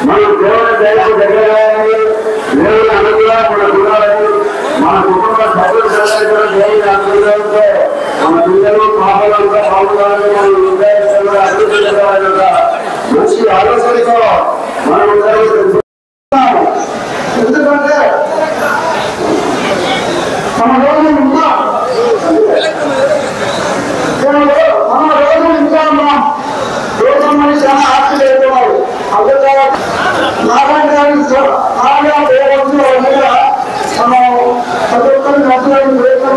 మనం దేవుని దయకు దగ్గరగానే దేవుని అనుగ్రహం మన కుటుంబ సభ్యులు దేవుని అనుగ్రహంతో మన పిల్లలు పాపలంతా బాగుండాలని మనం అభివృద్ధి మంచి ఆలోచనతో మనం ఎందుకంటే మన రోజు ఇంకా మన రోజు ఇంకా ఉన్నాం. దేశం మనిషి చాలా ఆస్తి లేకున్నారు. అందుకే నారాయణ మనం ప్రతి ఒక్కరి నచ్చిన ప్రయత్నం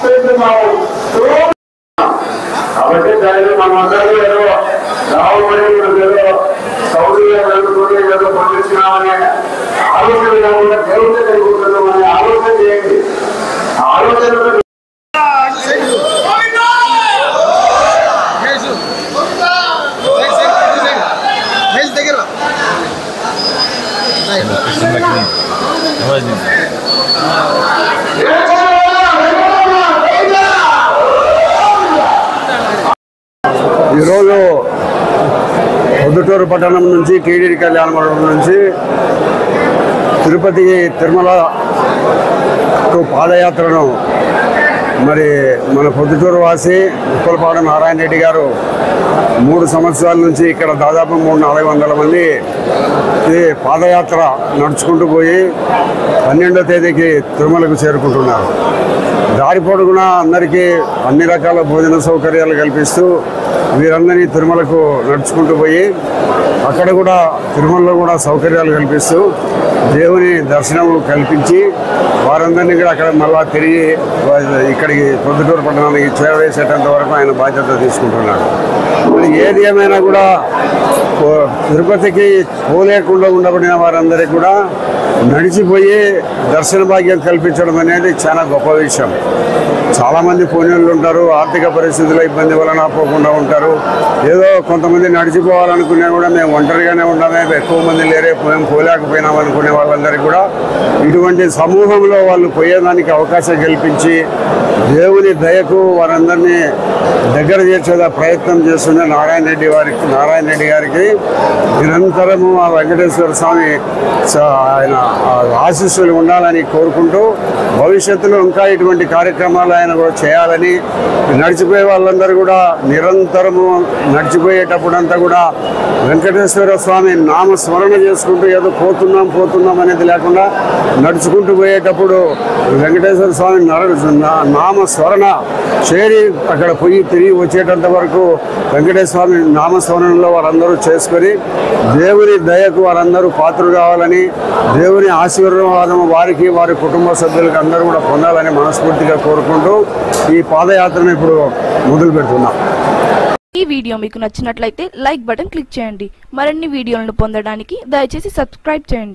చేస్తున్నాము. కాబట్టి దాన్ని మనం అందరూ ఏదో రావుబడి ఏదో సౌదీలో వెళ్తుంది ఏదో పండించినామనే ఆలోచన కాకుండా దేవుడితో కలుగుతున్నాం అనే ఆలోచన చేయండి. ఆలోచన ఈరోజు పొద్దుటూరు పట్టణం నుంచి టీడీడీ కళ్యాణ మండపం నుంచి తిరుపతికి తిరుమలకు పాదయాత్రను మరి మన పొద్దుటూరు వాసి ఉప్పలపాడు నారాయణ రెడ్డి గారు 3 సంవత్సరాల నుంచి ఇక్కడ దాదాపు 300-400 మంది ఈ పాదయాత్ర నడుచుకుంటూ పోయి 12వ తేదీకి తిరుమలకు చేరుకుంటున్నారు. దారి పొడుగున అందరికీ అన్ని రకాల భోజన సౌకర్యాలు కల్పిస్తూ వీరందరినీ తిరుమలకు నడుచుకుంటూ పోయి అక్కడ కూడా తిరుమలలో కూడా సౌకర్యాలు కల్పిస్తూ దేవుని దర్శనం కల్పించి వారందరినీ కూడా అక్కడ మళ్ళా తిరిగి ఇక్కడికి పొద్దుటూరు పట్టణానికి చేరవేసేటంత వరకు ఆయన బాధ్యత తీసుకుంటున్నాడు. ఏది ఏమైనా కూడా తిరుపతికి పోలేకుండా ఉండబడిన వారందరికీ కూడా నడిచిపోయి దర్శన భాగ్యం కల్పించడం అనేది చాలా గొప్ప విషయం. చాలామంది పోనీళ్ళు ఉంటారు, ఆర్థిక పరిస్థితుల ఇబ్బంది వలన పోకుండా ఉంటారు. ఏదో కొంతమంది నడిచిపోవాలనుకునే కూడా మేము ఒంటరిగానే ఉన్నామే, ఎక్కువ మంది లేరే, మేము పోలేకపోయినాం అనుకునే వాళ్ళందరికీ కూడా ఇటువంటి సమూహంలో వాళ్ళు పోయేదానికి అవకాశం కల్పించి దేవుని దయకు వారందరినీ దగ్గర చేసేదా ప్రయత్నం చేస్తున్న నారాయణ రెడ్డి గారికి నిరంతరము ఆ వెంకటేశ్వర స్వామి ఆయన ఆశీస్సులు ఉండాలని కోరుకుంటూ భవిష్యత్తులో ఇంకా ఇటువంటి కార్యక్రమాలు ఆయన కూడా చేయాలని నడిచిపోయే వాళ్ళందరూ కూడా నిరంతరము నడిచిపోయేటప్పుడంతా కూడా వెంకటేశ్వర స్వామి నామస్మరణ చేసుకుంటూ ఏదో పోతున్నాం అనేది లేకుండా నడుచుకుంటూ పోయేటప్పుడు వెంకటేశ్వర స్వామి నామస్మరణ చేరి అక్కడ పోయి తిరిగి వచ్చేటంత వరకు వెంకటేశ్వర స్వామి నామస్మరణలో వారందరూ చేసుకొని దేవుని దయకు వారందరూ పాత్రలు కావాలని, దేవుని ఆశీర్వాదం వారికి వారి కుటుంబ సభ్యులకు అందరూ కూడా పొందాలని మనస్ఫూర్తిగా కోరుకుంటూ ఈ పాదయాత్రను ఇప్పుడు మొదలు పెడుతున్నాం. ఈ వీడియో మీకు నచ్చినట్లయితే లైక్ బటన్ క్లిక్ చేయండి. మరిన్ని వీడియోలను పొందడానికి దయచేసి సబ్స్క్రైబ్ చేయండి.